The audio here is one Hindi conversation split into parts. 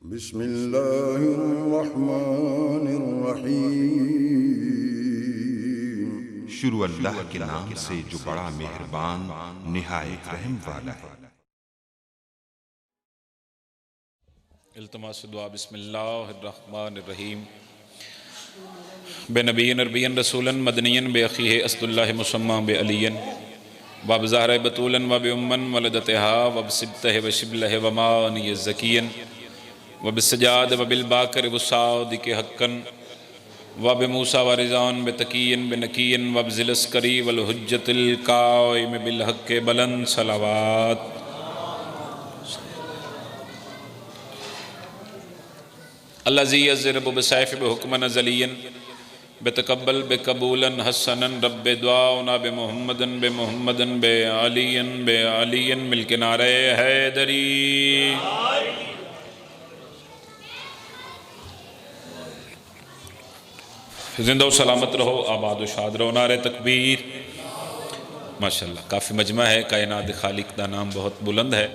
बिस्मिल्लाहिर्रहमानिर्रहीम। शुरू अल्लाह के नाम से जो बड़ा मेहरबान निहायत रहम वाला है। इल्तमास दुआ बिस्मिल्लाहिर्रहमानिर्रहीम। बेनबीन अरबियन रसूलन मदनियन बे अखीह असदुल्लाह मुसम्मा बे अलियन वब ज़हरा बतूलन वब उम्मन वलदतहा वब सिबतह व शिबलह वमान यज़कियन वब सजाद वबिल बाकर वसाद के हक्कन वब मूसा व रिज़ान बे तकीयन बे नकीयन वब ज़िलस्करी वल हुज्जतिल काइम बिल हक़्क़ बुलंद सलावत। अल्लज़ी यज़रिबु बिसैफ़ि बिहुक्मन अज़लियन बेतकब्बल बेकबूलन हसनन रब्बे दुआना बेमुहम्मदन बेअलियन मिलके नारे हैदरी। जिंदा सलामत रहो, आबाद शाद रहो, नारे तकबीर। माशाअल्लाह काफ़ी मजमा है। कायनात खालिक दा नाम बहुत बुलंद है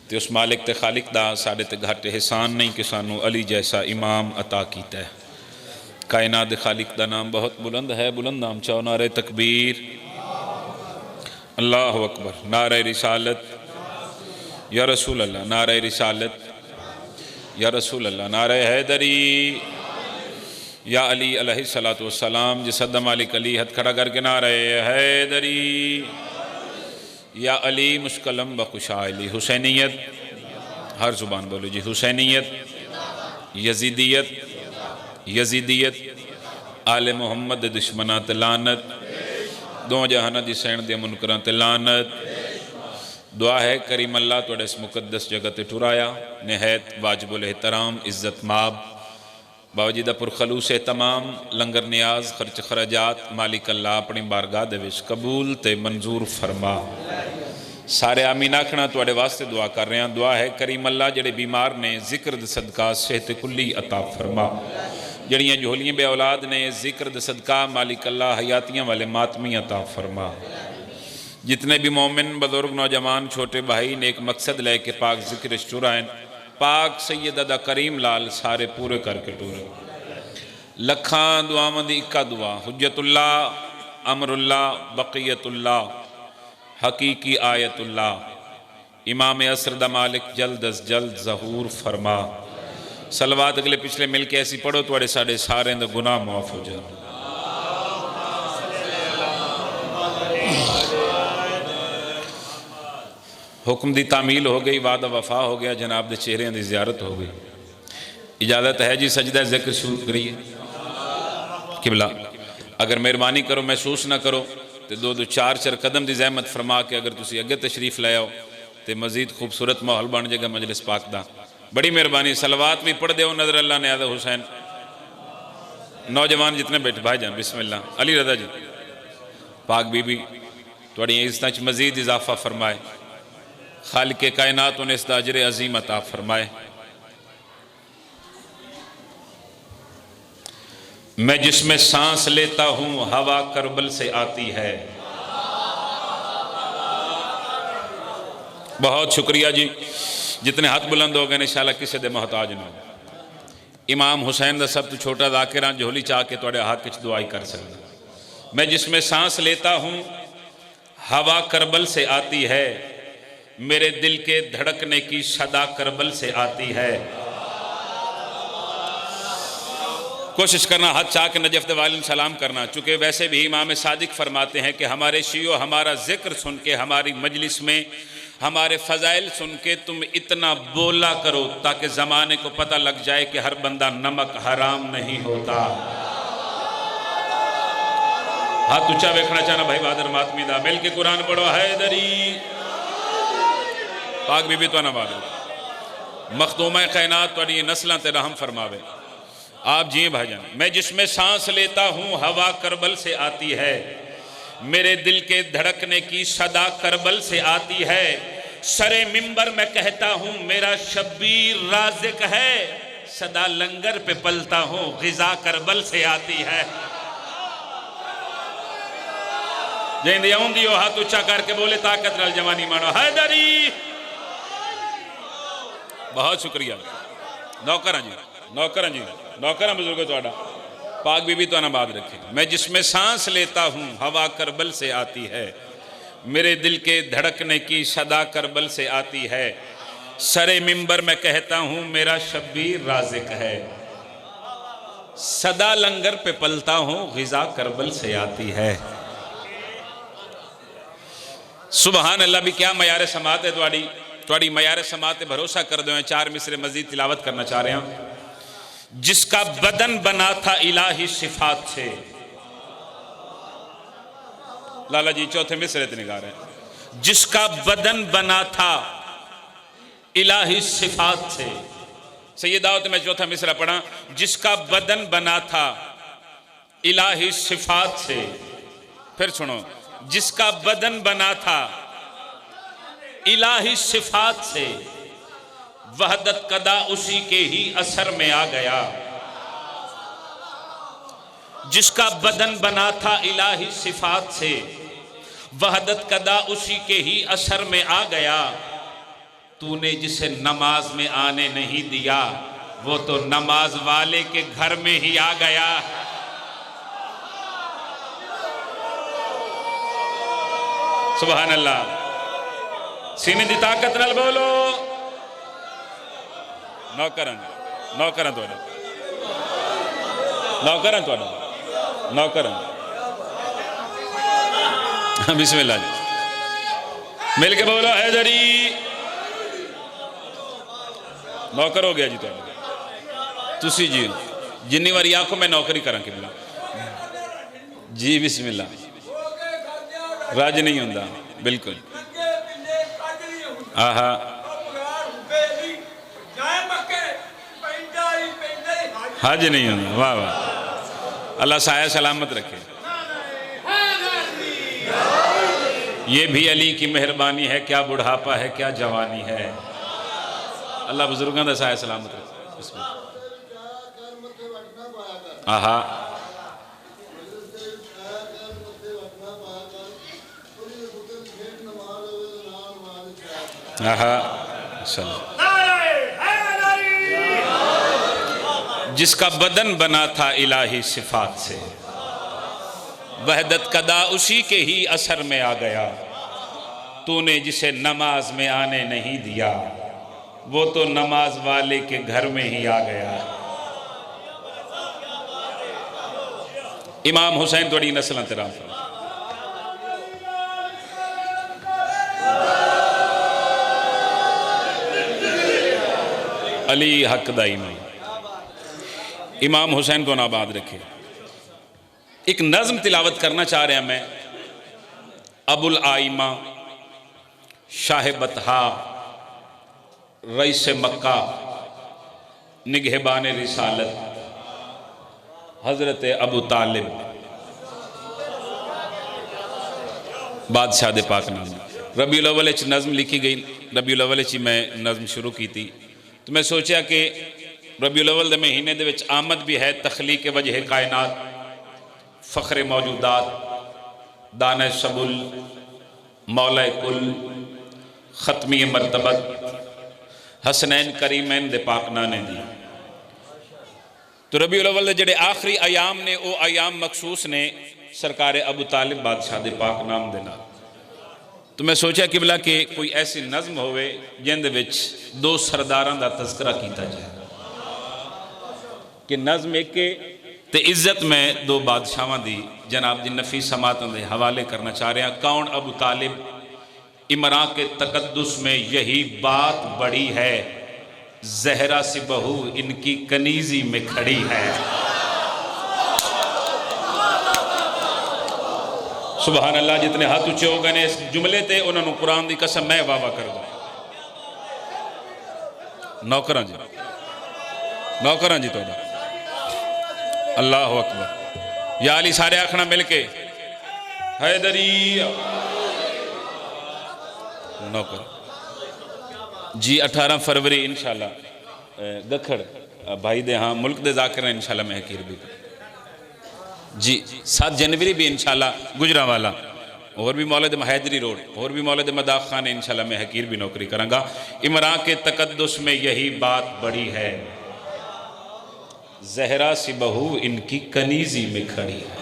तो उस मालिक ते खालिक दा साढ़े ते घट एहसान नहीं कि सानू अली जैसा इमाम अता कीता है। कायनात खालिक दा नाम बहुत बुलंद है। बुलंद नाम चाहो, नारे तकबीर, अल्लाह अकबर, नारे रिसालत या रसूल अल्लाह, नारे रिसालत या रसूल अल्लाह, नारे हैदरी या अली अलैहिस्सलातु वस्सलाम। जिसद मालिक अली हथ खड़ा करके नारे हैदरी या अली मुश्कलम बखुशा अली। हुसैनियत हर जुबान बोलो जी, हुसैनियत, यजीदियत, यजीदियत, आले मोहम्मद दुश्मना ते लानत, दो जहाना दी सैन दे मुनकरां ते लानत। दुआ है करीम अल्लाह तुहाडे इस मुकद्दस जगह ते टुराया निहायत वाजिबुल एहतराम इज्जत माब बावजूद पुरखलूस तमाम लंगर न्याज खर्च खराजात मालिक अल्लाह अपनी बारगाह दे विच कबूल ते मंजूर फरमा। सारे आमीन आखना तुहाडे वास्ते दुआ कर रहे हैं। दुआ है करीम अल्लाह जेड़े बीमार ने जिक्र दे सदका सेहत कुल्ली अता फरमा। जड़ियाँ झोलियाँ बे औलाद ने जिक्र दे सदका मालिक अल्लाह हयातियाँ वाले मातमी अता फरमा। जितने भी मोमिन बुजुर्ग नौजवान छोटे भाई ने एक मकसद लेके पाक जिक्र चुराएं, पाक सैयद अदा करीम लाल सारे पूरे करके टूरे। लखां दुआवां दी इक्का दुआ हुज्जतुल्लाह अमरुल्लाह बक़ियतुल्लाह हकीकी आयतुल्लाह इमाम असर दा मालिक जल्द अज जल्द ज़हूर फरमा। सलवात अगले पिछले मिल के ऐसी पढ़ो थोड़े साढ़े सारे दा गुनाह माफ़ हो जाए। हुक्म दी तामील हो गई, वादा वफा हो गया, जनाब दे चेहरे की ज़ियारत हो गई। इजाज़त है जी सजदा ज़िक्र शुरू करिए। किबला अगर मेहरबानी करो महसूस ना करो तो दो दो चार चार कदम की जहमत फरमा के अगर तुसी अगे तशरीफ ले आओ तो मज़ीद खूबसूरत माहौल बन जाएगा मजलिस पाक दा। बड़ी मेहरबानी। सलवात भी पढ़ दो नजर अल्लाह ने आदा हुसैन। नौजवान जितने बैठे भाई जान बिस्मिल्लाह। अली रजा जी पाक बीबी थोड़ी इज्जत मज़ीद इजाफा फरमाए। खालिक कायनात उन्हें इस अजर अजीम अता फरमाए। मैं जिसमें सांस लेता हूँ हवा करबल से आती है। बहुत शुक्रिया जी। जितने हाथ बुलंद हो गए इंशाअल्लाह किसी दे मोहताज ना। इमाम हुसैन का सब तो छोटा ज़ाकिरा झोली चाह के थोड़े हाथ कुछ दुआई कर सकता। मैं जिसमें सांस लेता हूँ हवा करबल से आती है, मेरे दिल के धड़कने की सदा करबल से आती है। कोशिश करना हाथ चाह के नजफ वालिन सलाम करना। चूँकि वैसे भी इमाम सादिक फरमाते हैं कि हमारे शियो हमारा जिक्र सुन के हमारी मजलिस में हमारे फ़ज़ाइल सुन के तुम इतना बोला करो ताकि ज़माने को पता लग जाए कि हर बंदा नमक हराम नहीं होता। हाथ ऊंचा वेखना चाहना भाई बहादुर मातमी दा। मिल के कुरान पढ़ो हैदरी। पाक बीबी तो नवाज मखदूमा कैनात थोड़ी नस्लों ते रहम फरमावे। आप जी भाईजान। मैं जिसमें सांस लेता हूँ हवा करबल से आती है, मेरे दिल के धड़कने की सदा करबल से आती है। सरे मिंबर में कहता हूँ मेरा शब्बीर राज़िक है, सदा लंगर पे पलता हूँ ग़िज़ा करबल से आती है। जेंदी आउंदी हो हाथ ऊंचा करके बोले ताकत नाल जवानी मानो हैदरी। बहुत शुक्रिया। नौकर जी, नौकर जी, नौकर बुजुर्ग थोड़ा पाक बीबी तो आबाद रखे। मैं जिसमें सांस लेता हूँ हवा करबल से आती है, मेरे दिल के धड़कने की सदा करबल से आती है। सरे मिंबर में कहता हूँ मेरा शब्बीर राज़िक है, सदा लंगर पे पलता हूँ ग़िज़ा करबल से आती है। सुबहान अल्लाह। भी क्या मयारे समात है थोड़ी मयारे समात भरोसा कर दो। 4 मिसरे मजीद तिलावत करना चाह रहे हैं। जिसका बदन बना था इलाही सिफात से, लाला जी चौथे मिसरे ते निगाह रहे हैं। जिसका बदन बना था इलाही सिफात से, सैयदात में चौथा मिसरा पढ़ा। जिसका बदन बना था इलाही सिफात से, फिर सुनो। जिसका बदन बना था इलाही सिफात से, वहदत कदा उसी के ही असर में आ गया। जिसका बदन बना था इलाही सिफात से, वहदत कदा उसी के ही असर में आ गया। तूने जिसे नमाज में आने नहीं दिया, वो तो नमाज वाले के घर में ही आ गया। सुभान अल्लाह। सीने दी ताकत नाल बोलो। नौकरन नौकरन थोड़ा नौकरन थोड़ा नौकरन। बिस्मिल्लाह जी, मिल के बोलो हैदरी। नौकर हो गया जी तुसी जी, जिन्नी बारी आखो मैं नौकरी करा कि जी। बिस्मिल्लाह। राज नहीं होंदा बिल्कुल। आहा हज नहीं होंदा। वाह वाह, अल्लाह साया सलामत रखे। ये भी अली की मेहरबानी है, क्या बुढ़ापा है क्या जवानी है। अल्लाह बुजुर्गों का साया सलामत रखे। आहा आहा। जिसका बदन बना था इलाही सिफात से, वहदत कदा उसी के ही असर में आ गया। तूने जिसे नमाज में आने नहीं दिया, वो तो नमाज वाले के घर में ही आ गया। इमाम हुसैन थोड़ी नस्ल तेरा अली हक दाई में इमाम हुसैन को नाबाद रखे। एक नज़्म तिलावत करना चाह रहा मैं। अबुल आइमा शाह बतहा रईस मक्का निगहबान रिसालत हज़रत अबू तालिब बादशाह दे पाक नाम। रबीउल अव्वल च नज़्म लिखी गई। रबीउल अव्वल च मैं नज़्म शुरू की थी, तो मैं सोचा कि रबीउल अव्वल दे महीने दे विच आमद भी है। तखलीक वजह कायनात, फ़ख्र मौजूदात, दाना सबुल, मौला कुल, ख़त्मी मरतबत, हसनैन करीमैन दे पाक नाने दी। तो रबीउल अव्वल दे जेड़े आखिरी अयाम ने, वो अयाम मखसूस ने सरकार अबू तालिब बादशाह दे पाक नाम दे नाल। तो मैं सोचा कि भला कि कोई ऐसी नज़्म होवे जिंदे विच दो सरदारां दा तज़किरा कीता जाए कि नज़्म एक ते इज्जत में दो बादशाहां दी जनाब दी नफीस समातों के हवाले करना चाह रहे हैं। कौन अबू तालिब। इमरा के तकद्दुस में यही बात बड़ी है, जहरा सी बहू इनकी कनीजी में खड़ी है। सुभान अल्लाह। जितने हाथ ऊंचे हो गए ने इस जुमले ते उन्होंने कुरान दी कसम मैं वाह कर दूं। नौकरां जी, नौकरां जी तोड़ा अल्लाह अकबर। या अली सारे आखना मिल के हैदरी। नौकर जी 18 फरवरी इंशाल्लाह दखड़ भाई दे हाँ मुल्क दे जाकिर इंशाल्लाह मैं हकीर भी जी। 7 जनवरी भी इंशाल्लाह गुजरावाला, और भी मौलद हैदरी रोड, और भी मौलद मदाख खान इंशाल्लाह मैं हकीर भी नौकरी करांगा। इमरान के तकद्दुस में यही बात बड़ी है, जहरा सी बहू इनकी कनीजी में खड़ी है।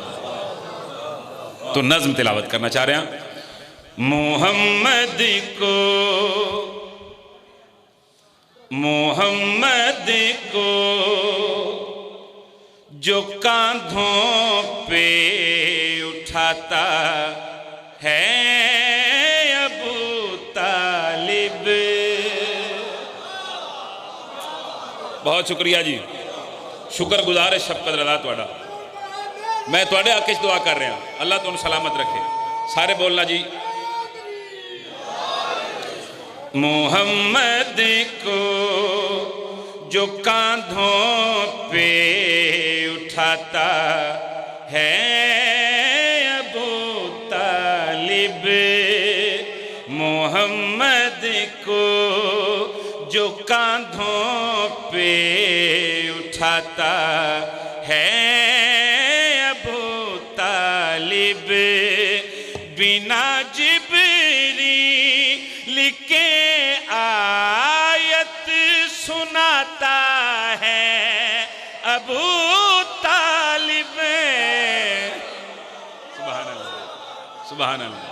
तो नज्म तिलावत करना चाह रहे हैं। मोहम्मद को जो कांधों पे उठाता है अबू तालिब। बहुत शुक्रिया जी, शुक्रगुजार है शफकत रज़ा तुहाडा। मैं तुहाडे हक च दुआ कर रहा, अल्लाह तुहानू सलामत रखे। सारे बोलना जी। मोहम्मद को जो कांधों पे उठाता है अबू तालिब, मोहम्मद को जो कांधों पे उठाता है अबू तालिब, बिना जिब्रील के आयत सुनाता है अबू तालिब। सुभान अल्लाह, सुभान अल्लाह,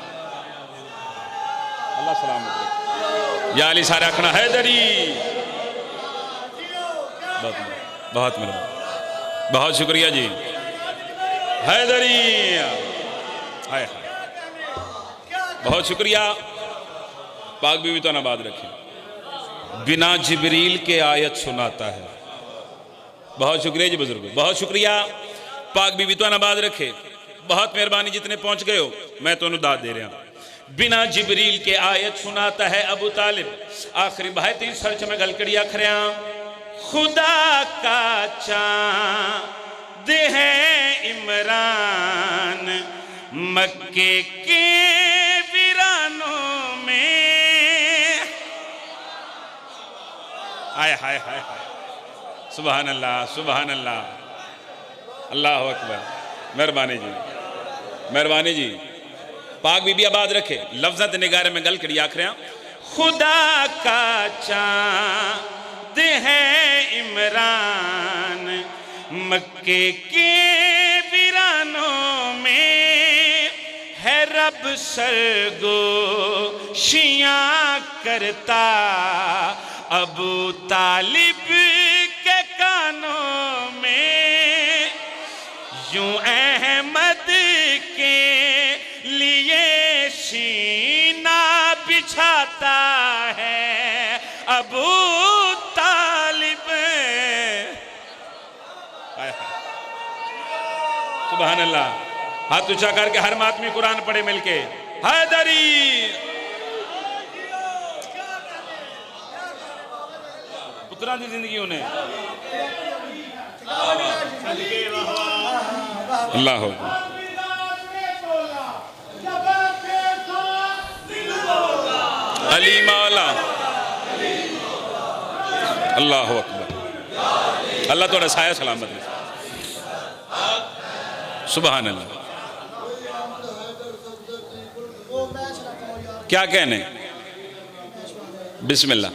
अल्लाह सलामत रखे। या अली सारे आखना हैदरी। बहुत बहुत मेहरबानी, बहुत शुक्रिया जी। हैदरी, हाय हाय, बहुत शुक्रिया। पाक बीवी तो आबाद रखे। बिना जिब्रील के आयत सुनाता है। बहुत शुक्रिया जी बुजुर्ग, बहुत शुक्रिया। पाक बीवी तो आबाद रखे। बहुत मेहरबानी जितने पहुंच गए हो, मैं तो दाद दे रहा। बिना जिब्रील के आयत सुनाता है अबू तालिब। आखिरी भाई 3 सर्च में गलकड़िया खरिया। खुदा का चांद है इमरान, मक्के के वीरानों में। हाय हाय हाय हाय, सुभान अल्लाह, सुभान अल्लाह, अल्लाह अकबर। मेहरबानी जी, मेहरबानी जी। पाक बीबी आबाद रखे। लफ्ज़त निगारे में गल करी आखिर। खुदा का चांद है इमरान, मक्के के वीरानों में है रब सरगोशियां करता अबू तालिब के कानों में। यूं अहमद के लिए सीना बिछाता है अबू तालिब। सुभान अल्लाह। हाथ ऊंचा करके हर आदमी कुरान पढ़े मिलके। हैदरी, पुत्रा की जिंदगी उन्हें। अल्लाह हो। अली मौला, अल्लाह अकबर। अल्लाह थोड़ा साया सलामत है। सुभान अल्लाह। क्या कहने? बिस्मिल्लाह।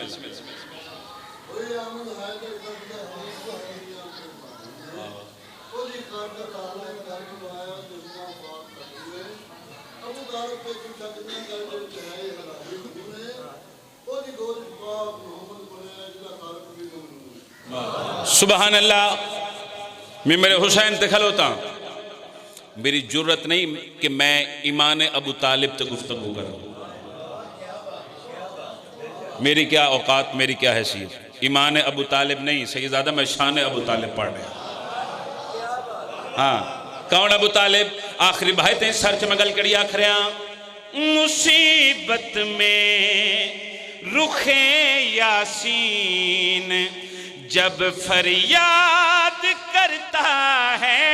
सुभान अल्लाह। मैं मेरे हुसैन ते खलोता। मेरी जुर्रत नहीं कि मैं ईमान अबू तालिब तक गुफ्तगू करूं। मेरी क्या औकात, मेरी क्या हैसियत। ईमान अबू तालिब नहीं, सैयदादा मैं शान अबू तालिब पढ़ रहा। हाँ, कौन अबू तालिब? आखिरी भाई ते सर्च में गल करी आखिर। मुसीबत में रुखे यासीन जब फरियाद करता है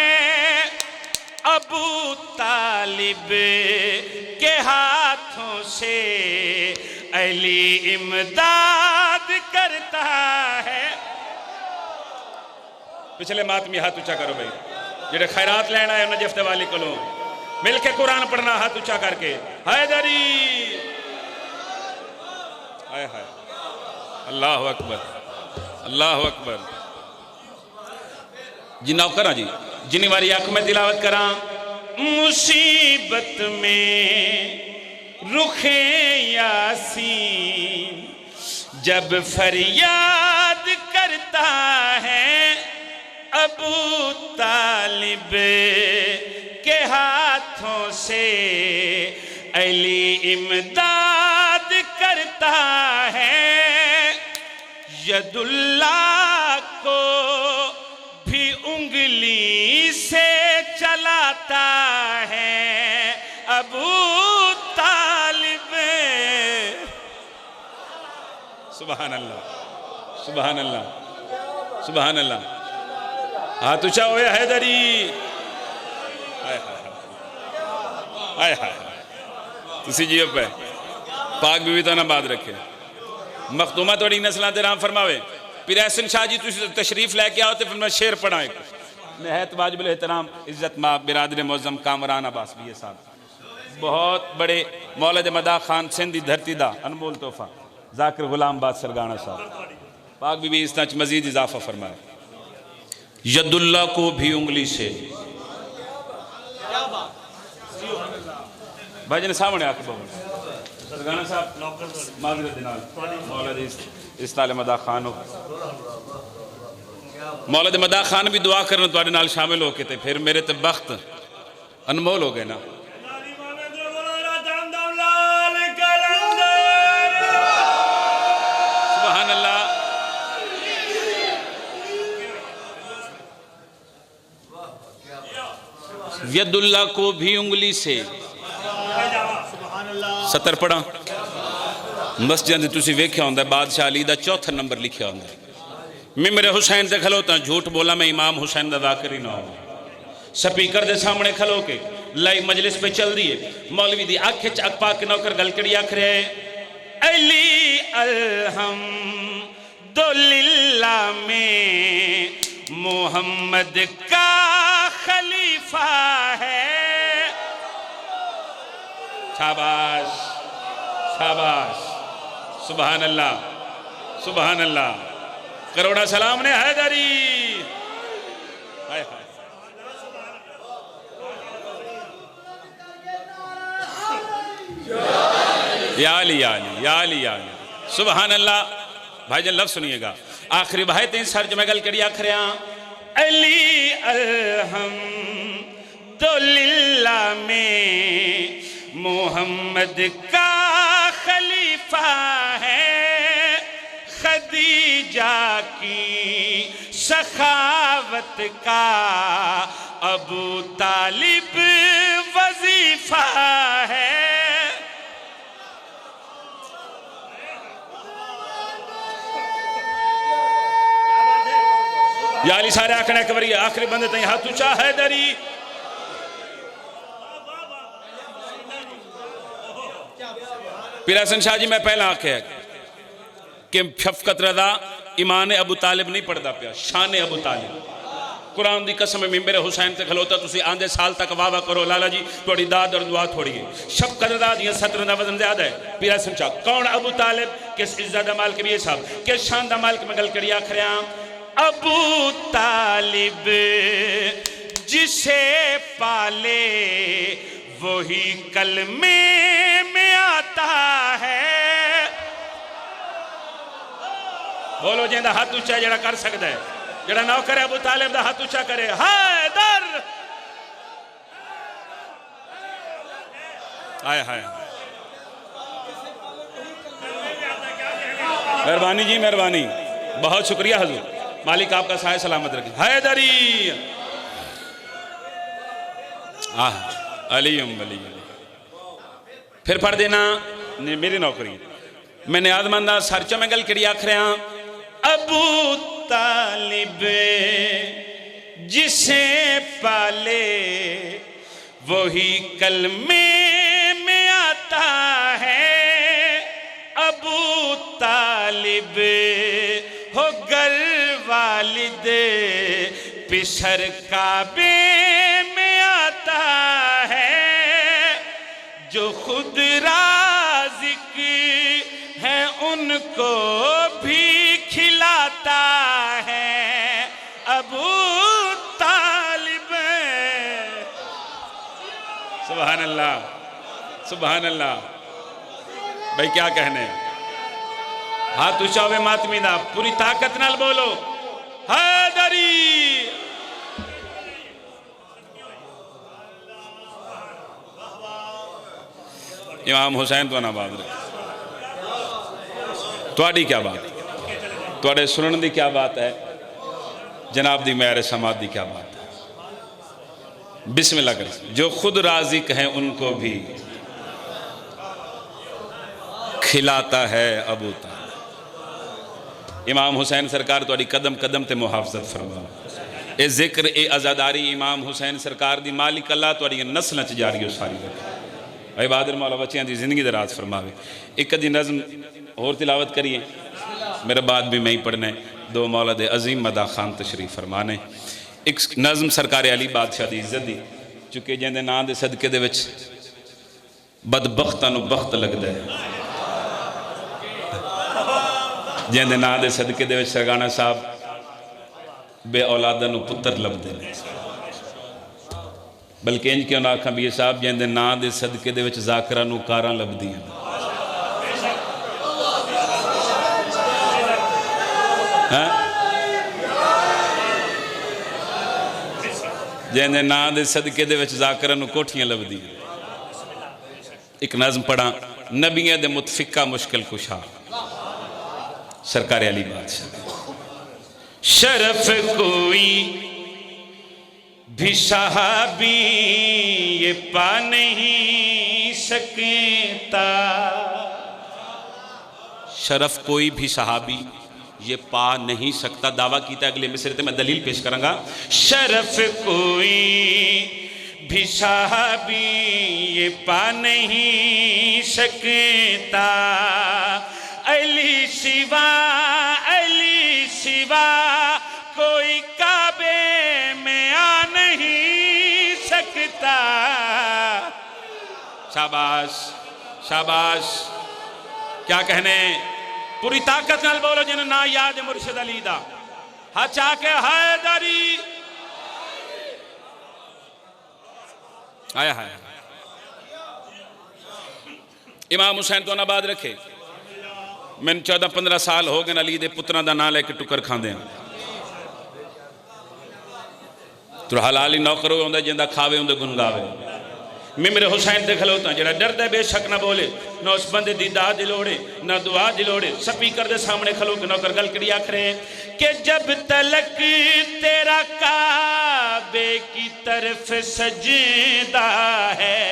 अबू तालिब के हाथों से अली इमदाद करता है। पिछले मातमी हाथ ऊंचा करो भाई, जेड़े खैरात लेना है उन्हें जफ्ते वाली को मिल के कुरान पढ़ना हाथ ऊंचा करके। हैदरी, हाय हाय, अल्लाह अकबर, अल्लाह अकबर। जी नौकर जी जिन्नी बारी आँख में तिलावत करा। मुसीबत में रुखे यासीन जब फरियाद करता है अबू तालिब के हाथों से अली इमदाद करता है। यदुल्लाह को भी उंगली से चलाता है अबू तालिब। सुभान अल्लाह सुभान अल्लाह सुभान अल्लाह। हाथ ऊंचा हो हैदरी। हाय हाय हाय तुसी जियो पे पाक बीवी तो ना बात रखे मखदूमा थोड़ी नस्लां ते राम फरमावे। फिर एहसन शाह जी तुसी तशरीफ लेके आओ तो फिर मैं शेर पढ़ा एक नहायत वाजिबुल एहतराम इज्जत माँ बिरादर मौज़म कामरान अब्बास भी साहब बहुत बड़े मौलद मदा खान सिंध दी धरती दा अनमोल तोहफा जाकिर गुलाम बाद सरगाना साहब पाक बीबी इस तरह मजीद इजाफा फरमाए। यदुल्लाह को भी उंगली से भाईजान सामने आके बोल सरगाना साहब माजरत दिनाल मौलद इस ताले मदा खान मौलद मदा खान भी दुआ करना तुहाडे नाल शामिल होके ते फिर मेरे ते बख्त अनमोल हो गए ना। सुभान अल्लाह यदुल्लाह को भी उंगली से सतर पढ़ा मस्जिद तुसी वेख्या होंदा बादशाह अली दा चौथा नंबर लिखा होंदा मिम्बर हुसैन ते खलोता झूठ बोला मैं इमाम हुसैन दा जाकिर ही ना हो। स्पीकर दे सामने खलो के लाइव मजलिस पे चल रही है मौलवी दी आंख च अख पा के नौकर गलकड़ी आख रहे अली अल्हम्दुलिल्लाह में मोहम्मद का खलीफा है। शाबाश शाबाश सुभान अल्लाह सुभान अल्लाह करोड़ा सलाम ने हैदरी। हाय हाय या अली या अली या अली या अली सुभान अल्लाह। भाईजान लफ्ज़ सुनिएगा आखिरी भाई तीन सर जो मैं गल करी आख रहा अली अल्हम्दुलिल्लाह में मोहम्मद का खलीफा है। खदीजा की सखावत का अबू तालिब वजीफा है। या अली सारे आखने एक बारी आखिरी बंदे तई हाथ ऊंचा हैदरी। पीर हसन शाह जी मैं पहला आख्या कि शफकत रजा ईमान अबू तालिब नहीं पढ़ता पिया शान अबू तालिब कुरान की कसम मिम्बर हुसैन से खलोता तुसी आंदे साल तक वाह वाह करो लाला जी थोड़ी दाद और दुआ थोड़ी है। शफकत रजा दी सतर का वजन ज्यादा है। पीर हसन शाह कौन अबू तालिब किस इज्जत दा मालिक भी साहब किस शान दा मालिक मैं गल करी आख रहा अबू तालिब जिसे पाले वही कलमे में आता है। बोलो जिंदा हाथ ऊंचा जरा कर सकता है जरा नौकर अबू तालिब दा हाथ ऊंचा करे हैदर। हाय हाय मेहरबानी जी मेहरबानी बहुत शुक्रिया हजूर मालिक आपका साया सलामत रखे। हैदरी अली अली फिर पढ़ देना मेरी नौकरी मैंने आदमंदा सर च मैं गल करी आख रहा अबू तालिब जिसे पाले वही कलमे में आता है। अबू तालिब हो गर वालिद पिसर काबे में आता है। जो खुद राज़िक है उनको भी खिलाता है। अबू सुभान अल्लाह, सुभान अल्लाह। भाई क्या कहने, हाथ ऊंचा होवे मातमी दा, पूरी ताकत नाल बोलो हैदरी। इमाम हुसैन तो ना बात रहे, तुहाडी क्या बात, तुहाडे सुनने की क्या बात है, जनाब दी मेहर समात दी क्या बात है। बिस्मिल्लाह कर, जो खुद राज़िक हैं उनको भी खिलाता है अबू तालिब। इमाम हुसैन सरकार तुहाडी कदम कदम ते मुहाफ़ज़त फरमा। ए जिक्र ए अज़ादारी इमाम हुसैन सरकार दी मालिक अल्लाह तुहाडी नस्लां च जारी हो सारी रखे। भाई बहादुर मौला बच्चियां की जिंदगी दराज फरमावे। एक अदी नज़म और तिलावत करिए, मेरे बाद भी मैं ही पढ़ना है। दो मौला दे अजीम मदा खान तशरीफ फरमाने। एक नज़म सरकार अली बादशाह की इज्जत दी, चूँकि जिंदे नां दे सदके दे विच बदबख्तां नूं बख्त लगदा है, जिंदे नां दे सदके दे विच सरगाना साहब बे औलादा नूं पुत्र लभदे ने। बल्कि इंज क्यों ना आखा भी साहब, जिंदे नां दे सदके दे विच ज़ाकरां नूं कारां लभदियां। जिंदे नां दे सदके दे विच ज़ाकरां नूं कोठियां लभदियां। एक नज़म पढ़ा, नबियां दे मुतफिका मुश्किल कुशा, सरकार अली बादशाह। शरफ कोई भी सहाबी ये पा नहीं सकता, शरफ कोई भी सहाबी ये पा नहीं सकता। दावा किया अगले मिसरे ते मैं दलील पेश करांगा। शरफ कोई भी सहाबी ये पा नहीं सकता, अली सिवा कोई काबे में आ नहीं सकता। शाबाश शाबाश, क्या कहने, पूरी ताकत नाल बोलो जिन्हें ना याद है मुर्शिद अली दा। हचा के हैदरी आया है। इमाम हुसैन तो नाबाद रखे। मैंने 14-15 साल हो गए अली दे पुत्रां दा नाम लेके टुकर खांदे हैं। तो हलाली नौकर होंदा जिंदा खावे उंदे गुन गावे। मैं मेरे हुसैन ते खलोता जरा डरदा बेशक ना बोले, ना उस बंदे दी दाद दी लोड़े ना दुआ दी लोड़े। स्पीकर दे सामने खलो के नौकर गल कड़ी आख रहे कि जब तलक तेरा काबे की तरफ सजदा है,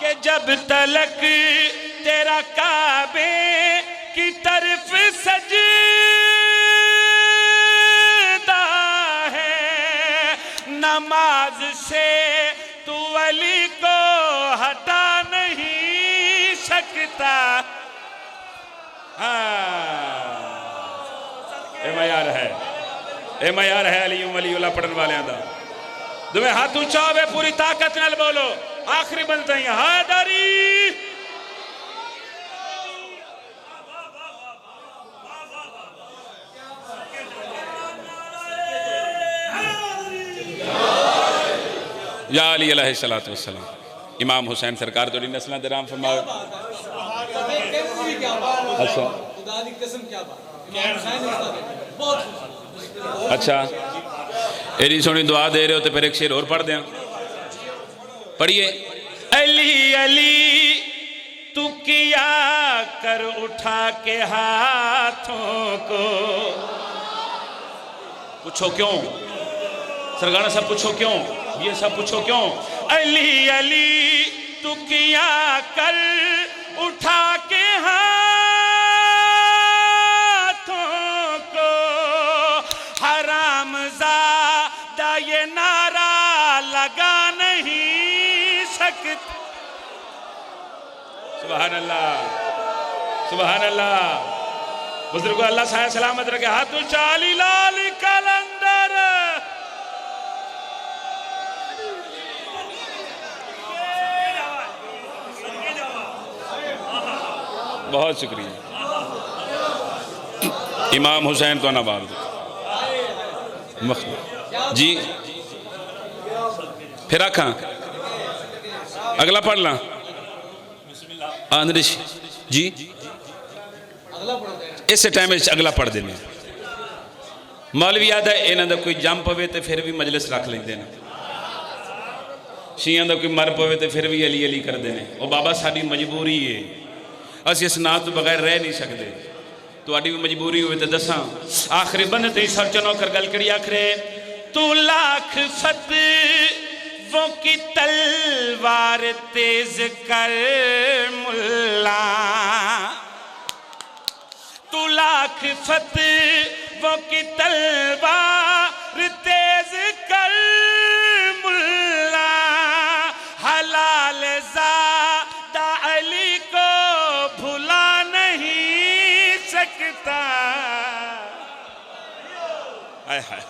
कि जब तलक तेरा काबे की तरफ सजदा है, नमाज से तू अली को हटा नहीं सकता। ए मयार है अली वलीउल्लाह पढ़न वाले दा। तुम्हें हाथ ऊंचा होवे, पूरी ताकत नाल बोलो। आखिरी बनता ही हैदरी। या अली अलैहिस्सलातु वस्सलाम। इमाम हुसैन सरकार तोड़ी नस्लां दे राम फरमाओ। अच्छा अच्छा, एडी सोनी दुआ दे रहे हो तो फिर एक शेर और पढ़ दें। पढ़िए, अली अली तू किया कर उठा के हाथों को। पूछो क्यों सरगाना साहब, पूछो क्यों, ये सब पूछो क्यों। अली अली तू किया कर उठा के हाथों को, हरामज़ादा ये नारा लगा नहीं सकता। सुभान अल्लाह सुभान अल्लाह। बुजुर्गों अल्लाह साया सलामत रखे। हाथ ऊंचा, अली लाल कलंदर। बहुत शुक्रिया। इमाम हुसैन तो नवाब जी फिर आखा अगला पढ़ ला आंद्रिश जी इस टाइम अगला पढ़ देने मौलवी याद है इन्हों का कोई जम पवे तो फिर भी मजलिस रख लेंगे हैं शियां का कोई मर पवे तो फिर भी अली अली करते हैं वो बाबा साड़ी मजबूरी है असी इस नाम तो बगैर रह नहीं सकते थोड़ी भी मजबूरी हो तो दसा आखिरी बंद तेरी सर चनो कर गल करी आखिरे तू लाख फत वो की तलवार तेज कर मुल्ला तू लाख फत वो की तलवार तेज कर मुल्ला हलाल ज़ादा अली को भुला नहीं सकता। हाय हाय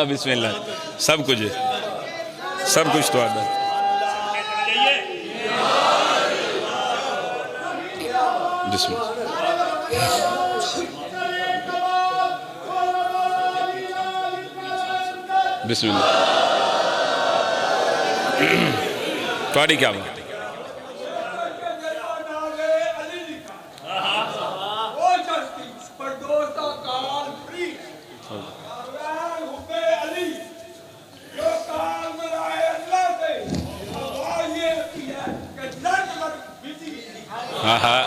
बिस्मिल्लाह सब कुछ है सब कुछ तो आता बिस्मिल्लाह थोड़ी क्या बात हाँ हाँ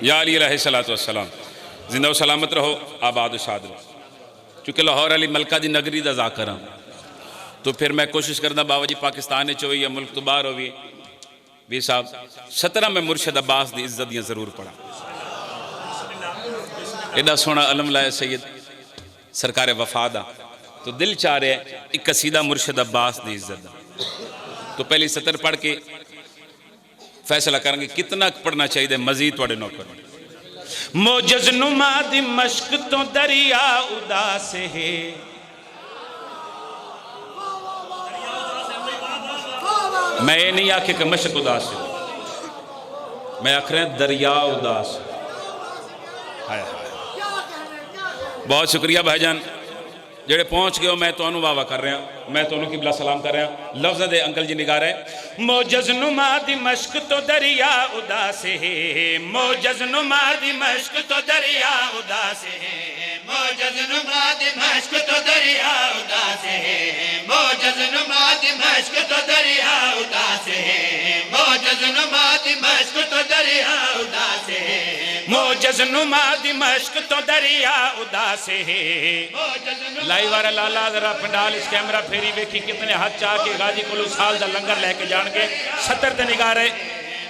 या अली अलैहिस्सलातु वस्सलाम जिंदा सलामत रहो आबाद शाद रहो। चूँकि लाहौर अली मलका दी नगरी दा ज़ाकर हाँ तो फिर मैं कोशिश करदा बाबा जी पाकिस्तान हो या मुल्क तो बाहर हो भी साहब 17 में मुर्शद अब्बास की इज्जत दियाँ जरूर पढ़ा एडा सोना अलम लाया सैयद सरकार वफादा तो दिल चाह रहा है एक कसीदा मुर्शद अब्बास की इज्जत तो पहली सतर पढ़ के फैसला करेंगे कितना पढ़ना चाहिए मजीद थोड़े नौकर मोजज़ नुमा दिमश्क तो दरिया उदास है मैं ये नहीं आखे कि मशक उदास है मैं आख रहा दरिया उदास है। बहुत शुक्रिया भाईजान जेड़े पहुँच गए हो मैं तो वाह कर रहा मैं तो किबला सलाम कर रहा लफ्ज़ दे अंकल जी निगाह रहे मोजज़ नुमा दिमश्क तो दरिया उदास है मोजज़ नुमा दिमश्क तो दरिया उदास है मोजज़ नुमा दिमश्क तो दरिया उदास है मोजज़ नुमा दिमश्क तो दरिया उदास है मोजज़ नुमा दिमश्क तो दरिया उदास है मोजज़ नुमा दिमश्क तो दरिया उदास है लाई वाला लाला जरा पंडाल इस कैमरा फेरी वेखी कितने हाथ चाह के गाजी को साल का लंगर लेके जान के 70 ते निगाह रहे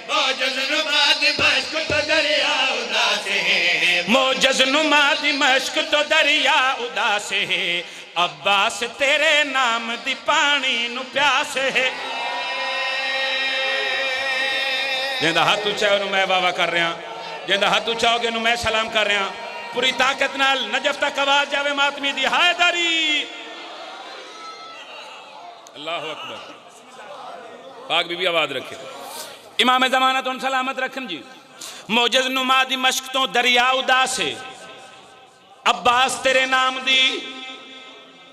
मोजज़ नुमा दिमश्क तो दरिया उदास है मोजज़ नुमा दिमश्क तो दरिया उदास है अब्बास तेरे नाम दी पानी नु प्यास है जिंदा हाथ उच्चा है मैं वाह कर रहा जिंदा हाथ उच्चा होगे मैं सलाम कर रहा पूरी ताकत नाल नजफ तक आवाज जावे मातमी दी हैदरी अल्लाहु अकबर पाक बीबी आवाज रखे इमाम ज़माना तो सलामत रखन जी मोजज़ नुमा दिमश्क तो दरिया उदास है अब्बास तेरे नाम दी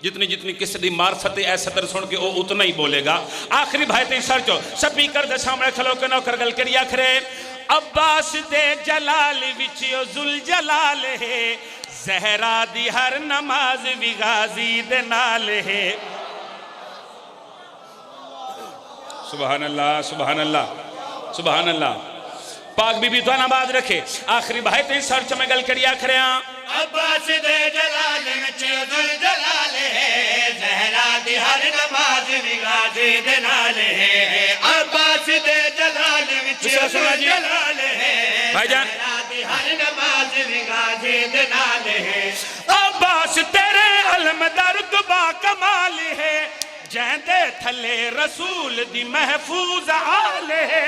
जितनी जितनी किस दी मार्फत ऐ सतर सुन के वो उतना ही बोलेगा आखिरी भाई ते सर चो स्पीकर दे सामने खलो के नौकर गल करी आखरे अब्बास दे जलाल विच ओ जुल जलाल है ज़हरा दी हर नमाज भी गाजी दे नाल है सुभान अल्लाह सुभान अल्लाह सुभान अल्लाह पाक बीबी तो नमाज रखे आखिरी भाई ते सर च मैं गल करी आखरे अब्बास दे जलाल विच ओ जुल जलाल है ज़हरा दी हर नमाज भी गाजी दे नाल है अब्बास दे जलाल विच ओ जुल जलाल है भाईजान हर नमाज भी गाजी दे नाल है अब्बास तेरे अलम दर्द बा कमाल है जैंदे थले रसूल दी महफूज आल है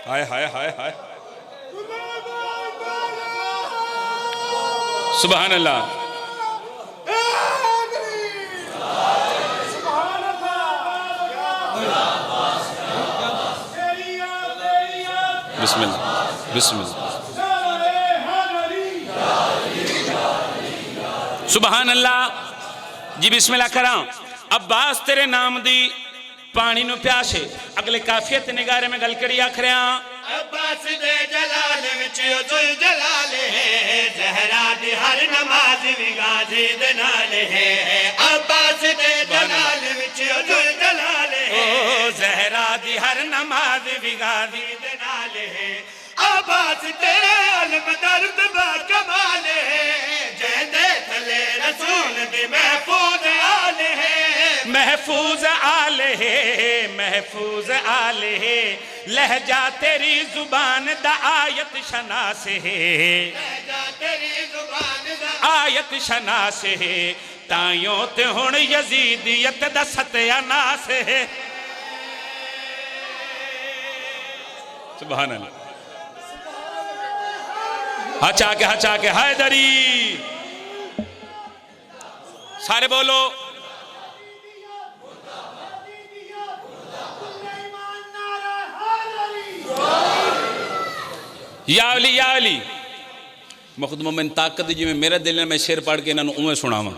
हाय हाय हाय हाय सुभान अल्लाह बिस्मिल्लाह बिस्मिल्लाह। सुभान अल्लाह जी बिस्मिल्लाह करा। अब्बास तेरे नाम दी पानी नु प्यासे अगले काफियत निगारे में गल करी आखरिया अब्बास दे जलाल विच जुल जलाल है ज़हरा दी हर नमाज भी गाजी दे नाल है। अब्बास दे जलाल विच जुल जलाल है ज़हरा दी हर नमाज भी गाजी दे नाल है। अब्बास तेरे अलम दर्द बा कमाल है जेंदे थले रसूल दी महफूज आल है। महफूज आल है महफूज आल है लहजा तेरी जुबान दा आयत शनास है लहजा तेरी जुबान दा आयत शनास है तायों ते हुण यजीदियत दा सत्यानास है। सुभान अल्लाह। हचा के हैदरी सारे बोलो या अली मुखदम में ताकत जिमें मेरा दिल में शेर पढ़ के इन्होंने उमें सुनावा।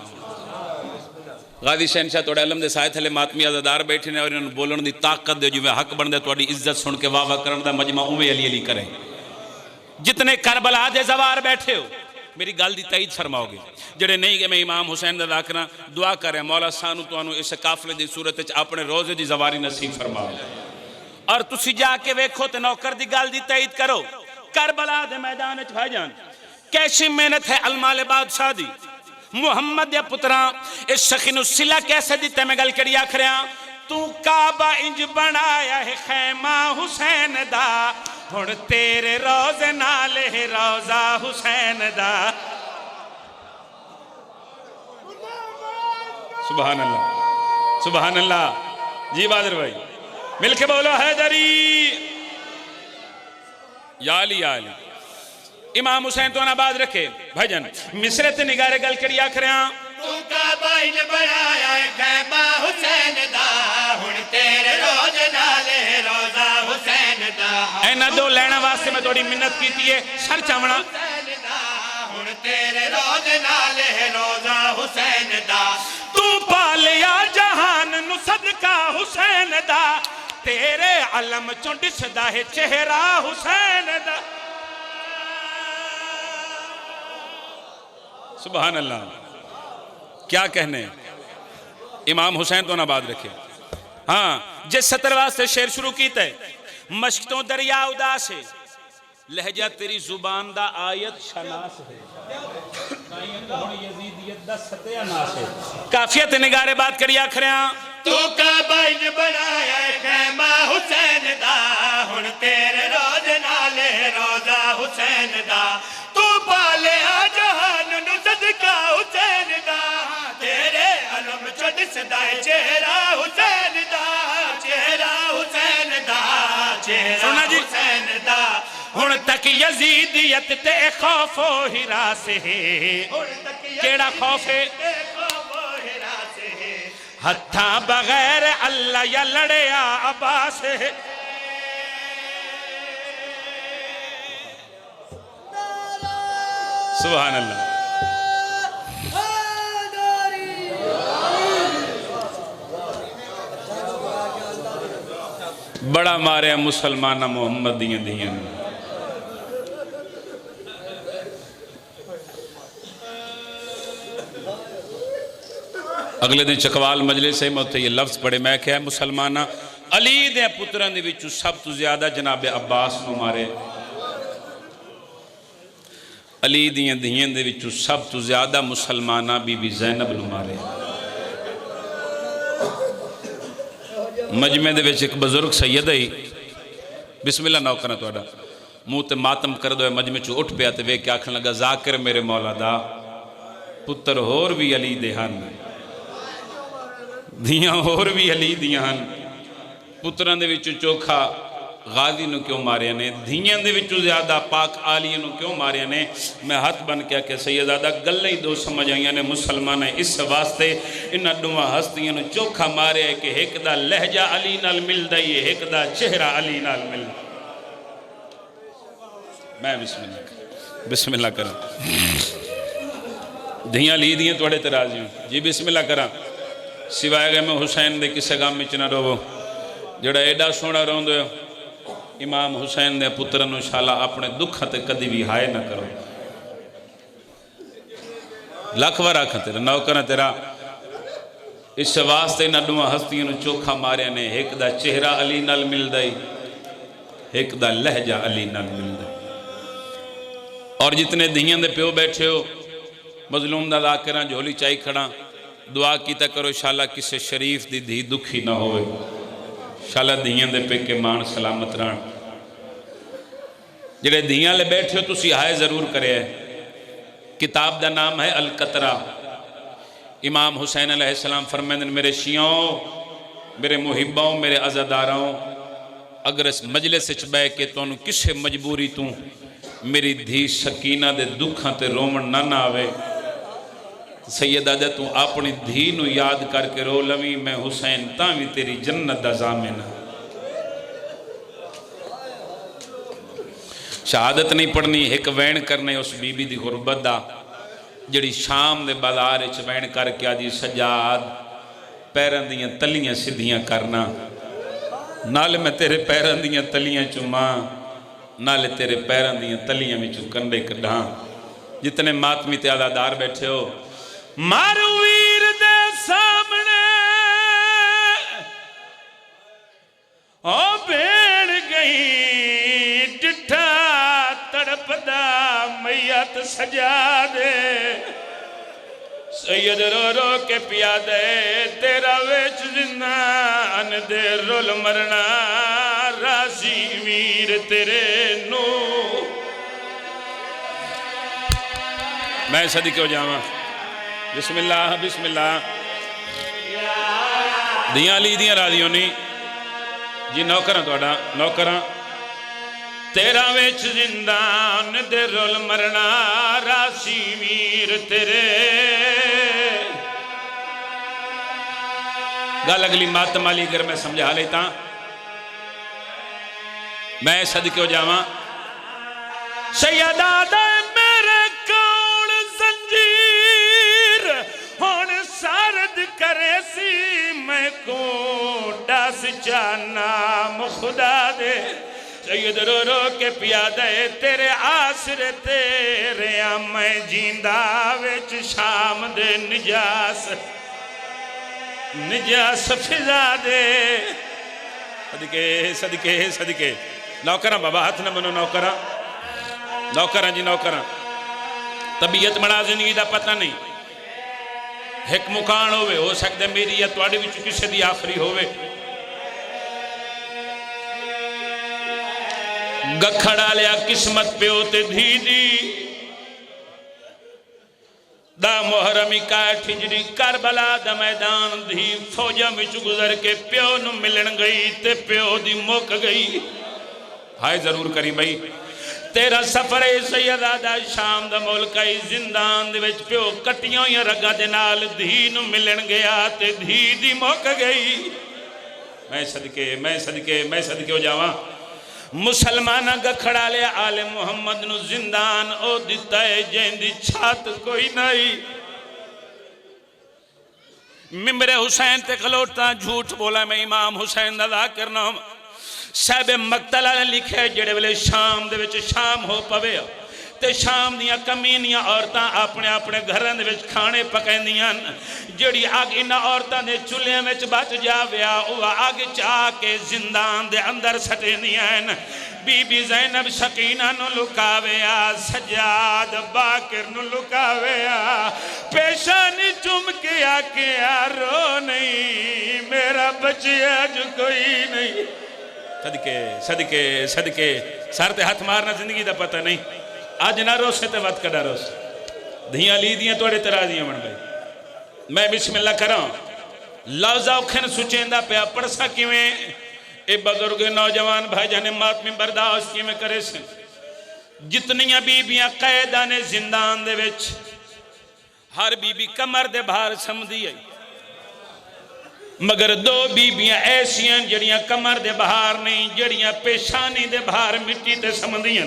गाजी शहनशाह तोड़े अलम दे साए थले मातमी आज़ादार बैठे ने और इन्होंने बोलने दी ताकत दे जिमें हक बनता थोड़ी इज्जत सुन के वाह वाह करने दा मजमा उमें अली अली करे। जितने करबला दे जवार बैठे हो मेरी गल दी तईद फरमाओगे जेड़े नहीं कि मैं इमाम हुसैन दा दाकरा दुआ करे मौला सानू तुहानू इस काफले दी सूरत च अपने रोजे दी जवारी नसीब फरमाओ और तुसी जाके वेखो ते नौकर दी गल दी तईद करो। करबला दे मैदान च भाईजान कैसी मेहनत है अलमाले बादशाह दी मुहम्मद या पुत्रा इस सखीनु सिला कैसे दी मैं गल करी आखरिया तू काबा इंज बनाया है खैमा हुसैन दा हुण तेरे रोज़े नाल है रोज़ा हुसैन दा। सुभान अल्लाह सुभान अल्लाह जी बादर भाई मिलके बोलो हैदरी या अली इमाम हुसैन तो आबाद रखे भाईजान मिसरे ते निगारे गल करी आखरिया तू काबा इंज बनाया है खैमा हुसैन दा हुण तेरे रोज़े नाल है रोज़ा हुसैन दा। इन्हां दो लैना वास्ते मैं थोड़ी मिन्नत कीती है सर चावना हुण तेरे रोज़े नाल है रोज़ा हुसैन दा। तू पालिया जहान नु सदका हुसैन दा तेरे अलम चों दिसदा है चेहरा हुसैन दा। सुभान अल्लाह क्या कहने इमाम हुसैन तो आबाद रखे। हाँ जिस सतर वास्ते शेर शुरू कीता है मश्क तो दरिया उदास है लहजा तेरी जुबान दा आयत शनास है काफियत निगारे बात करी आखरिया तू काबा इंज बनाया है खैमा हुसैन दा हुण तेरे रोज़े नाल है रोज़ा हुसैन दा। तू पालिया जहान नु सदका हुसैन दा तेरे अलम च दिसदा है चेहरा हुसैन दा चेहरा हुसैन दा चेहरा हुसैन दा। हुण तक यजीदियत ते खौफो हिरास है केड़ा खौफ है हथा बगैर अल्लाह या लड़या अब्बास है। सुभान अल्लाह बड़ा मारे मुसलमान मुहम्मद दियां दियां अगले दिन चकवाल मजलिस से मैं उत्थे ये लफ्ज़ पढ़े मैं क्या मुसलमाना अली दे पुत्रां दे विचों सब तो ज्यादा जनाब अब्बास नूं मारे अली दियां दियां दे विचों सब तो ज्यादा मुसलमाना बीबी ज़ैनब नूं मारे। मजमे दे विच एक बजुर्ग सैयद है बिस्मिल्लाह नौकरा तुहाडा मुँह ते मातम कर दो मजमे चो उठ पिया ते वेख के आखन लगा जाकिर मेरे मौला दा पुत्र होर भी अली दे हन धियां होर भी अली दियां हन पुत्रां दे विचों चोखा गाजी नूं क्यों मारिया ने धियां दे विचों ज्यादा पाक आलिया नूं क्यों मारिया ने। मैं हथ बन के आके सैयदादा गल्लां ही दो समझ आईयां ने मुसलमान इस वास्ते इन्हां दोवां हस्तियां नूं चोखा मारिया कि एक दा लहजा अली नाल मिलदा ही एक दा चेहरा अली नाल मिलदा। मैं बिस्मिल्लाह करा धियां ली दियां थोड़े ते राजी हूँ जी बिस्मिल्लाह करा सिवाय गए मैं हुसैन दे किसे गम विच ना रोवो जड़ा एडा सोहना रोंदे हो इमाम हुसैन दे पुत्र नूं शाला अपने दुख ते कदी भी हाय ना करो लख वार आख तेरा नौकर तेरा इस वास्ते इन्हां दुआ हस्तियों नूं चोखा मारिया ने एक दा चेहरा अली नाल मिलदा ही एक दा लहजा अली नाल मिलदा और जितने धियां दे प्यो बैठे हो मजलूम दा लाकरा झोली चाई खड़ा दुआ कीता करो शाला किसी शरीफ दी धी दुखी ना होवे शाला धियां दे पेके मान सलामत रहन जेड़े धियां ले बैठे हो तुसी हाय जरूर करे किताब दा नाम है अल कतरा इमाम हुसैन अलैहिस्सलाम फरमाते मेरे शियों मेरे मुहिब्बों मेरे अज़ादारों अगर इस मजलिस च बह के तुहानू किसे मजबूरी तू मेरी धी सकीना दे दुखां ते रोवण ना आवे सैयदा दे तू अपनी धी नू याद करके रो लवी मैं हुसैन तां भी तेरी जन्नत दा ज़ामिन शहादत नहीं पढ़नी एक वैन करने उस बीबी दी गुरबत दा जिहड़ी शाम दे बाजार च वैन करके आदि सजाद पैरां दियां तलियां सीधियां करना नाले मैं तेरे पैरां दियां तलियां चुमा नाले तेरे पैरां दियां तलियां विचों कंडे कढां जितने मातमी ते आदादार बैठे हो मारू वीर दे सामने ओ भेड़ गई डिठा तड़पदा मैयत सजा दे सैयद रो रो के पिया दे तेरा वेच जिंदान दे रुल मरना राजी वीर तेरे नो मैं सदके हो जावा बिस्मिल्लाह बिस्मिल्लाह दियां ली दियां राजियों नहीं जी नौकरा थोड़ा नौकरा तेरा विच जिंदान दे रुल मरना रासी वीर तेरे गल अगली मातम वाली अगर मैं समझा लेता मैं सदके हो जावा सैयदा दे मेरे कौन जंजीर हुण सारद करे सी मैं को दस चाना खुदा दे सैयद रो रो के पिया दे तेरे आसरे तेरे मैं जींदा विच शाम दे निजास फिजा दे सदके सदके सदके नौकरा बाबा हाथ न मनो नौकरा नौकरा जी नौकरा तबीयत बना जिंदगी का पता नहीं एक मुकान होवे हो सकता मेरी या तुहाडे विच किसी दी आखिरी होवे गखड़ा लिया किस्मत प्यो ते धी दी दा मुहर्रमी काठ हिजरी करबला दा मैदान धी फौजा विच गुजर के प्यो नू मिलन गई ते प्यो दी मुक गई हाय जरूर करी भाई तेरा सफर है सैयदा दा शाम दा मुल्क आई जिंदान दे विच प्यो कटियां होईयां रगां दे नाल धी नू मिलन गया ते धी दी मुक गई मैं सदके हो जावा मुसलमाना गखड़ा लिया आले मुहम्मद नु जिंदान ओ दिता है जेंदी छात कोई नहीं मिंबरे हुसैन ते खलोता झूठ बोला मैं इमाम हुसैन दा करना साहब मकतला ने लिखे जेड़े वेले शाम दे विच शाम हो पवे ते शाम दियां कमीनियां औरतां अपने अपने घरां दे विच खाने पकांदियां जेड़ी अग इन्हां औरतां दे चुल्हियां विच बच जावे ओ अग चा के जिंदान दे अंदर सटेंदियां बीबी ज़ैनब शकीना नु लुकावे सजाद बाकर नु लुकावे पेशानी चुम के आके रो नहीं मेरा बचिया जो कोई नहीं सदके सदके सदके सर ते हाथ मारना जिंदगी दा पता नहीं अज ना रोसे ते वत कड़ा रोस धियां ली दियां तोड़े तराजियां बन गई मैं बिस्मिल्लाह करा लफ्ज़ औखे सुचेंदा पे पढ़सा किवें ए बुजुर्ग नौजवान भाई जाने मातमी बर्दाश्त किवें करे से जितनियां बीबियां कैदा ने जिंदान दे विच हर बीबी कमर दे बाहर समझदी आई मगर दो बीबियां ऐसियां जड़ियां कमर दे बाहर नहीं जड़ियां पेशानी दे बाहर मिट्टी ते समझदियां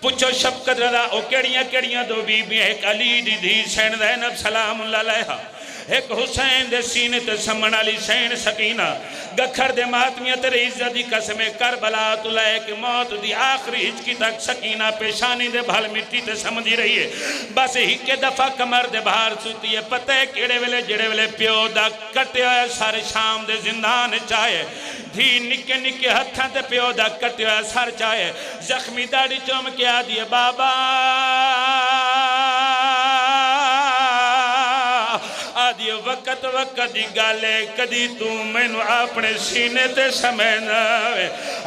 पुछो शफकत रज़ा ओ केड़ियां केड़ियां दो बीबियां, एक अली दी धी सैन ज़ैनब सलामुल्लाह अलैहा, एक हुसैन दे सीने ते समण वाली सैन सकीना, गखर दे मातमिया तेरे इज्जत दी कसम करबला तो लैके मौत दी आखिरी हिचकी तक सकीना पेशानी दे भल मिट्टी ते समझी रही है। बस हिके दफा कमर दे बाहर सुती है। पता है केड़े वेले जेड़े वेले प्यो दा कटिया सर शाम दे जिंदान चाहे, धी निके निके हत्थां ते प्यो दा कटिया सर चाहे, जख्मी दाढ़ी चुम के आदी है बाबा आदि वक्त वक्त दी गल है, कदी तू मैनू अपने सीने ते समय ना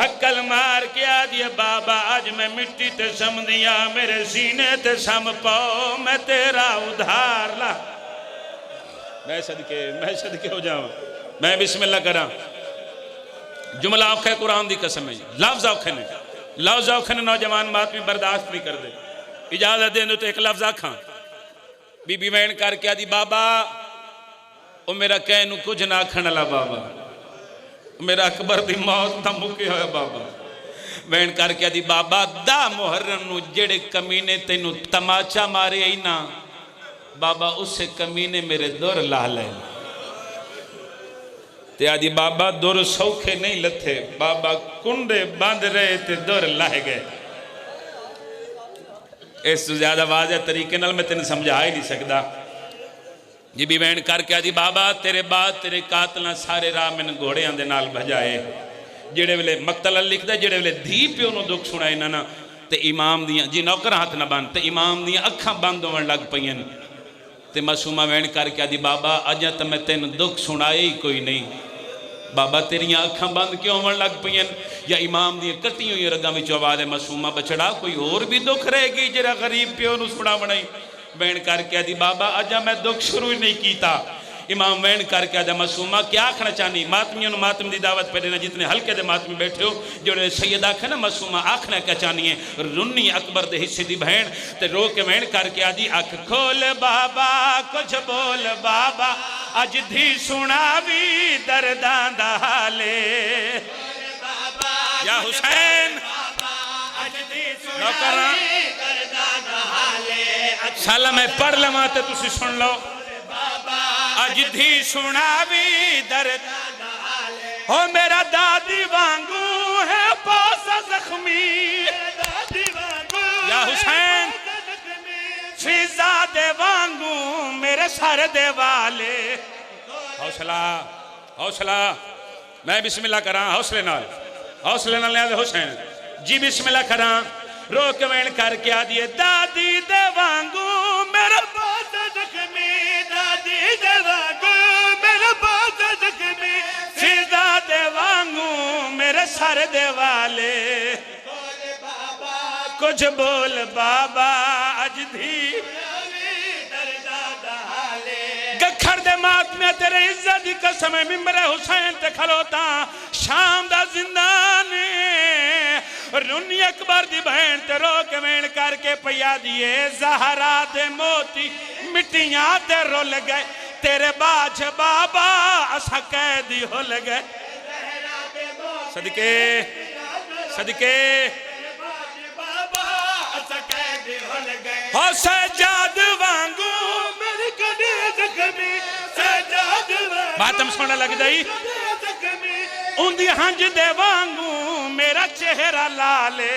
अक्ल मार के आदि बाबा आज मैं मिट्टी ते समदिया, मेरे सीने ते सम पाओ मैं तेरा उधार ला। मैं सदके हो जाऊं, मैं बिस्मिल्लाह करा। जुमला औखे कुरान दी कसम है, लफ्ज औखे ने नौजवान मातमी बर्दाश्त नहीं कर दे। इजाजत दे तो एक लफ्ज आखा। बीबी वैन करके आदि बाबा ओ मेरा कहनू कुछ ना आखण वाला बाबा, मेरा अकबर दी मौत दा मुके होया बाबा। वैन करके आदि बाबा दा मुहर्रम नू जेड़े कमीने तेनू तमाचा मारे आई ना बाबा, उससे कमीने मेरे दुर ला ले। ते आदि बाबा दुर सौखे नहीं लथे, बाबा कुंडे बंद रहे ते दुर लह गए। इस ज्यादा वाज़ह तरीके नाल मैं तेन समझा ही नहीं सकता। जी भी वैन करके आदि बाबा तेरे बाद तेरे कातल सारे राह मैंने घोड़िया के नाल भजाए। जेड़े वेले मकतल लिखता जेड़े वेले धी प्यो नूं दुख सुनाए ना ते इमाम दियां जी नौकर हाथ ना बन ते इमाम दियां अखां बंद होवन लग पईयां ते मासूमा वैन करके आदि बाबा अजा तो मैं तेन दुख सुनाए ही कोई नहीं, बाबा तेरिया अखां बंद क्यों होवन लग पईयां, या इमाम दी कट्टी हुई रगां विचों आवाज़ है मासूमा बछड़ा कोई होर भी दुख रहेगी जरा गरीब प्यो नूं सुनावणा ही। वैन करके आदि बाबा अजा मैं दुख शुरू ही नहीं किया। इमाम वैन करके आदि मासूमा क्या आखना चाहनी, मातमियों ने मातम की दावत पे देना, जितने हल्के दे मातमी बैठे हो जो सैयद आखे ना मासूमा आखना क्या चाहनी है, रुन्नी अकबर दे हिस्से दी बहन ते रो के वैन करके आदि अख खोल बाबा कुछ बोल बाबा अज धी सुनावी दर्दां दा हाले या हुसैन साला मैं पढ़ लवा तो तुसी सुन लो। अज धी सुनावी दर्द हो मेरा दादी वांगू है पासा जख्मी या हुसैन फिजा दे वांगू मेरे सर दे वाले। हौसला हौसला मैं बिस्मिल्लाह करा हौसले नाल हुसैन जी बिस्मिल्लाह करा। रो के वैन करके आदिए दादी दे वांगू मेरा पासा जख्मी, दादी दे वांगू मेरा पासा जख्मी, फिजा दे वांगू मेरे सर दे वाले। कुछ बोल बाबा अज धी गखर दे मातमे तेरे इज्जत दी कसम मिंबर हुसैन ते खलोता शाम दा जिंदान रुन्नी अकबर दी बहन ते रो के वैन करके पिया दिए ज़हरा दे मोती मिट्टियां ते रुल गए तेरे बाज बाबा असा कैदी हुल गए। सदके सदके हो सजाद वांगू मेरी कड़ी जख्मी सजाद बातम सोना लग जाई उंदी हंज दे वांगू मेरा चेहरा लाले।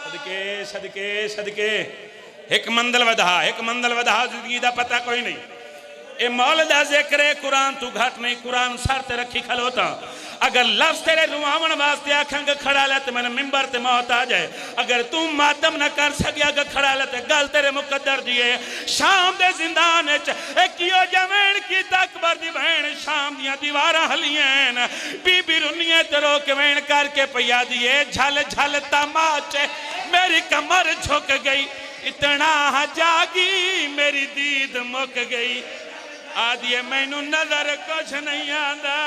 सदके सदके सदके एक मंदल वधा जिंदगी दा पता कोई नहीं। ए मौल दा जिक्र है कुरान तू घट नहीं, कुरान सर ते रखी खलोता। अगर लफ्ज तेरे रुआवन वास्ते आखंग खड़ा ले तो मैंने मिंबर ते मौत आ जाए। अगर तू मातम न कर सकिया अगर खड़ा ले तो गल तेरे मुकद्दर दी है। शाम दे जिंदान कियो जवैन की अकबर दी बहन शाम दियां दीवारां हलियां बीबी रुनिए ते रो के वैन करके पिया दिए झल झल तमाचे मेरी कमर झुक गई इतना जागी मेरी दीद मुक गई। आदिए मैनू नजर कुछ नहीं आंदा